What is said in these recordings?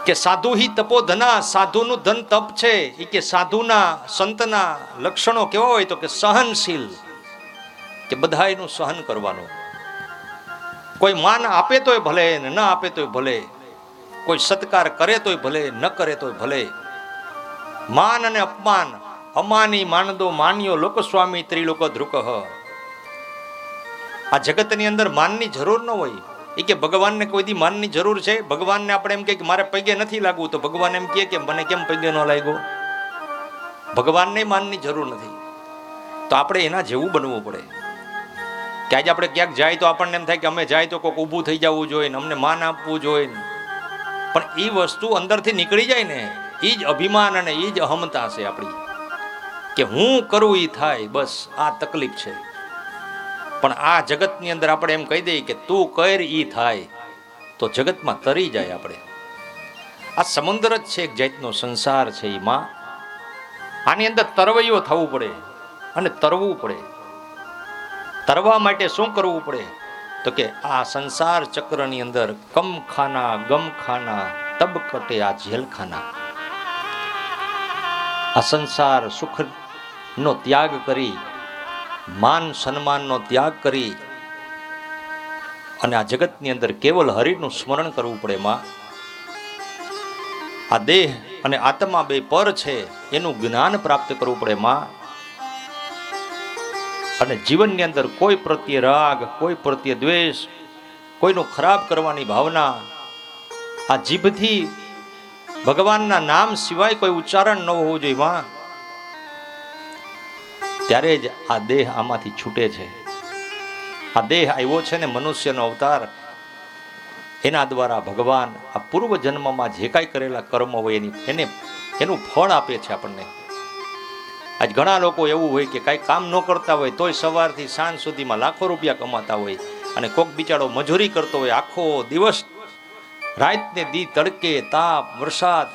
કે સાધુ હિ તપોધના, સાધુનું ધન તપ છે. એ કે સાધુના સંતના લક્ષણો કેવા હોય તો કે સહનશીલ, કે બધાયનું સહન કરવાનું. કોઈ માન આપે તોય ભલે ને ન આપે તોય ભલે, કોઈ સત્કાર કરે તોય ભલે ન કરે તોય ભલે. માન અને અપમાન, અમાની માનદો માન્યો લોકસ્વામી ત્રિલોક ધ્રુક. આ જગતની અંદર માનની જરૂર ન હોય. એ કે ભગવાનને કોઈ દી માનની જરૂર છે? ભગવાનને આપણે એમ કે મારે પગે નથી લાગવું, તો ભગવાન એમ કે મને કેમ પગે ન લાગ્યો? ભગવાનને માનની જરૂર નથી. તો આપણે એના જેવું બનવું પડે. કે આજે આપણે ક્યાંક જાય તો આપણને એમ થાય કે અમે જાય તો કોઈક ઊભું થઈ જવું જોઈએ ને અમને માન આપવું જોઈએ. પણ એ વસ્તુ અંદરથી નીકળી જાય ને, એ જ અભિમાન અને એ જ અહમતા છે આપણી, કે હું કરું એ થાય, બસ આ તકલીફ છે. પણ આ જગતની અંદર આપણે એમ કહી દઈએ કે તું કર ઈ થાય, તો જગતમાં તરી જાય આપણે. આ સમુદ્ર જ છે, એક જાતનો સંસાર છે. એમાં આની અંદર તરવૈયો થવું પડે અને તરવું પડે. તરવા માટે શું કરવું પડે તો કે આ સંસાર ચક્રની અંદર કમ ખાના ગમ ખાના તબ કટે આ જેલખાના. આ સંસાર સુખનો ત્યાગ કરી, માન સન્માનનો ત્યાગ કરી અને આ જગતની અંદર કેવલ હરિનું સ્મરણ કરવું પડે. માં આ દેહ અને આત્મા બે પર છે, એનું જ્ઞાન પ્રાપ્ત કરવું પડે. માં અને જીવનની અંદર કોઈ પ્રત્યે રાગ, કોઈ પ્રત્યે દ્વેષ, કોઈનું ખરાબ કરવાની ભાવના, આ જીભથી ભગવાનના નામ સિવાય કોઈ ઉચ્ચારણ ન હોવું જોઈએ. માં ત્યારે જ આ દેહ આમાંથી છૂટે છે. આ દેહ આવ્યો છે ને મનુષ્યનો અવતાર, એના દ્વારા ભગવાન આ પૂર્વ જન્મમાં જે કાંઈ કરેલા કર્મ હોય એનું ફળ આપે છે આપણને. આજ ઘણા લોકો એવું હોય કે કાંઈ કામ ન કરતા હોય તોય સવારથી સાંજ સુધીમાં લાખો રૂપિયા કમાતા હોય, અને કોક બિચારો મજૂરી કરતો હોય, આખો દિવસ રાતને દી, તડકે તાપ વરસાદ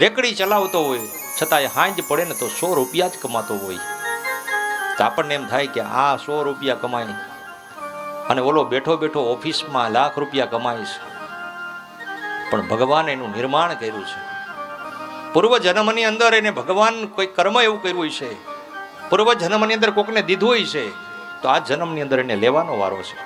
રેકડી ચલાવતો હોય, છતાંય હાંજ પડે ને તો 100 રૂપિયા જ કમાતો હોય. તો આપણને એમ થાય કે આ 100 રૂપિયા કમાય અને ઓલો બેઠો બેઠો ઓફિસમાં લાખ રૂપિયા કમાય છે. પણ ભગવાન એનું નિર્માણ કર્યું છે. પૂર્વ જન્મની અંદર એને ભગવાન કોઈ કર્મ એવું કર્યું છે, પૂર્વ જન્મની અંદર કોકને દીધું હોય છે, તો આ જન્મની અંદર એને લેવાનો વારો છે.